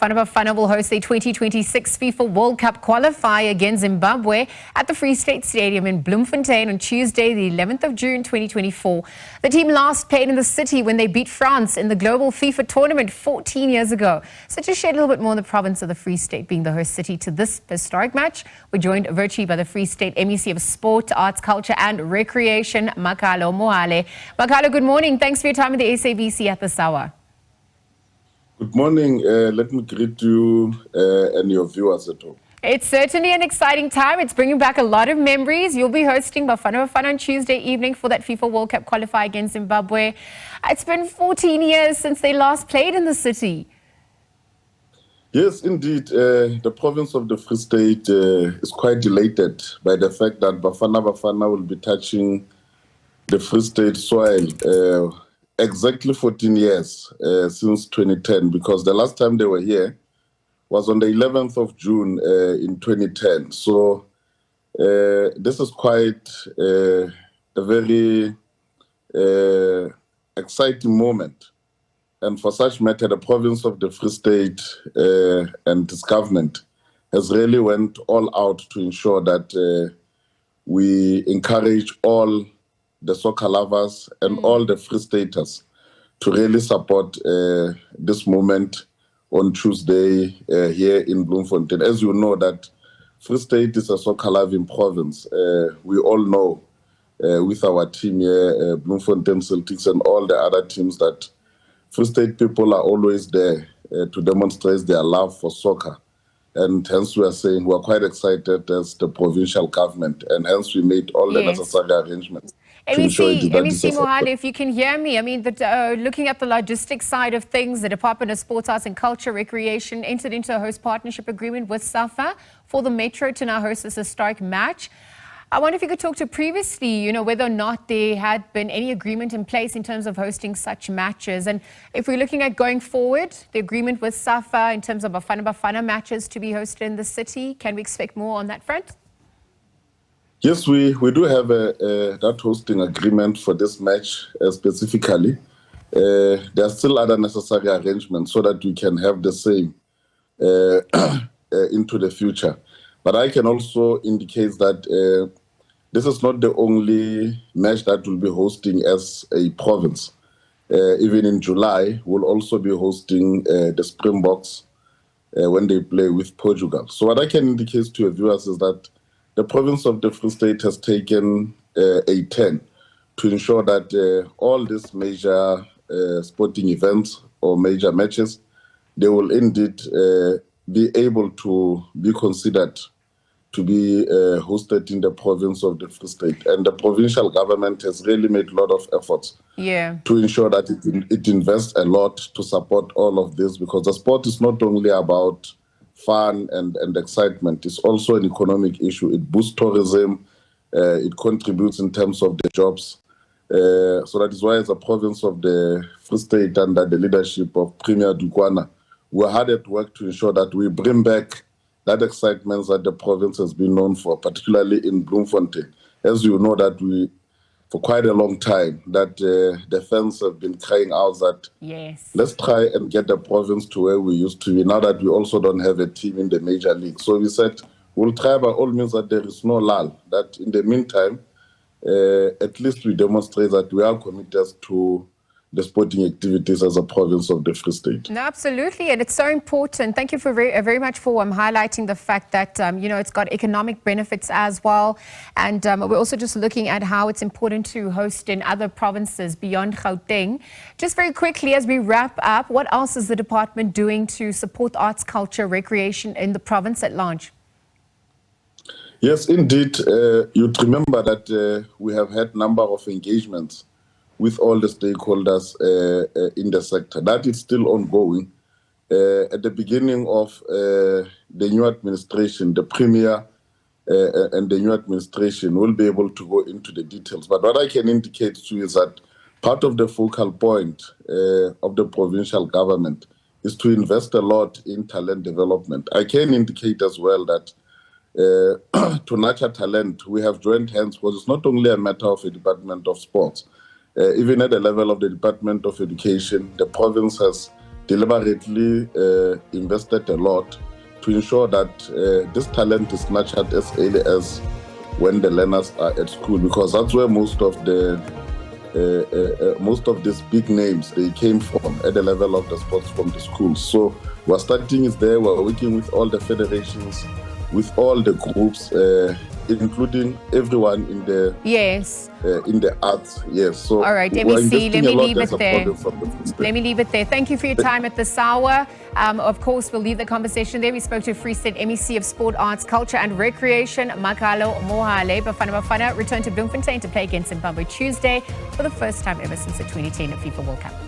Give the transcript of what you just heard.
Bafana Bafana will host a 2026 FIFA World Cup qualifier against Zimbabwe at the Free State Stadium in Bloemfontein on Tuesday, the 11th of June 2024. The team last played in the city when they beat France in the global FIFA tournament 14 years ago. So to shed a little bit more on the province of the Free State being the host city to this historic match, we're joined virtually by the Free State MEC of Sport, Arts, Culture and Recreation, Makalo Mohale. Makalo, good morning. Thanks for your time with the SABC at this hour. Good morning. Let me greet you and your viewers at home. It's certainly an exciting time. It's bringing back a lot of memories. You'll be hosting Bafana Bafana on Tuesday evening for that FIFA World Cup qualifier against Zimbabwe. It's been 14 years since they last played in the city. Yes, indeed. The province of the Free State is quite elated by the fact that Bafana Bafana will be touching the Free State soil exactly 14 years since 2010, because the last time they were here was on the 11th of June in 2010. So this is quite a very exciting moment. And for such matter, the province of the Free State and its government has really went all out to ensure that we encourage all the soccer lovers and all the Free Staters to really support this moment on Tuesday here in Bloemfontein. As you know, that Free State is a soccer-loving province. We all know with our team here, Bloemfontein Celtics and all the other teams, that Free State people are always there to demonstrate their love for soccer. And hence we are saying we are quite excited as the provincial government, and hence we made all the necessary arrangements. MEC Mohale, if you can hear me, I mean, looking at the logistics side of things, the Department of Sports, Arts and Culture, Recreation entered into a host partnership agreement with SAFA for the Metro to now host this historic match. I wonder if you could talk to previously, whether or not there had been any agreement in place in terms of hosting such matches. And if we're looking at going forward, the agreement with SAFA in terms of Bafana Bafana matches to be hosted in the city, can we expect more on that front? Yes, we do have that hosting agreement for this match specifically. There are still other necessary arrangements so that we can have the same into the future. But I can also indicate that this is not the only match that we'll be hosting as a province. Even in July, we'll also be hosting the Springboks when they play with Portugal. So what I can indicate to your viewers is that the province of the Free State has taken a turn to ensure that all these major sporting events or major matches, they will indeed be able to be considered to be hosted in the province of the Free State. And the provincial government has really made a lot of efforts to ensure that it invests a lot to support all of this, because the sport is not only about fun and excitement. It's also an economic issue. It boosts tourism. It contributes in terms of the jobs. So that is why, as a province of the Free State under the leadership of Premier Dukwana, we're hard at work to ensure that we bring back that excitement that the province has been known for, particularly in Bloemfontein. As you know, that we, for quite a long time, that the fans have been crying out that let's try and get the province to where we used to be, now that we also don't have a team in the major league. So we said we'll try by all means that there is no lull, that in the meantime, at least we demonstrate that we are committed to the sporting activities as a province of the Free State. No, absolutely, and it's so important. Thank you for very much for highlighting the fact that it's got economic benefits as well, and we're also just looking at how it's important to host in other provinces beyond Gauteng. Just very quickly, as we wrap up, what else is the department doing to support arts, culture, recreation in the province at large? Yes, indeed. You'd remember that we have had a number of engagements with all the stakeholders in the sector. That is still ongoing. At the beginning of the new administration, the Premier and the new administration will be able to go into the details. But what I can indicate to you is that part of the focal point of the provincial government is to invest a lot in talent development. I can indicate as well that to nurture talent, we have joined hands, because it's not only a matter of a Department of Sports. Even at the level of the Department of Education, the province has deliberately invested a lot to ensure that this talent is nurtured as early as when the learners are at school, because that's where most of these big names they came from at the level of the sports from the schools. So we're starting is there. We're working with all the federations, with all the groups, including everyone in the arts. Yes. So all right, MEC, let me leave it there. Let me leave it there. Thank you for your time at this hour. Of course, we'll leave the conversation there. We spoke to Free State MEC of Sport, Arts, Culture and Recreation, Makalo Mohale. Bafana Bafana returned to Bloemfontein to play against Zimbabwe Tuesday for the first time ever since the 2010 FIFA World Cup.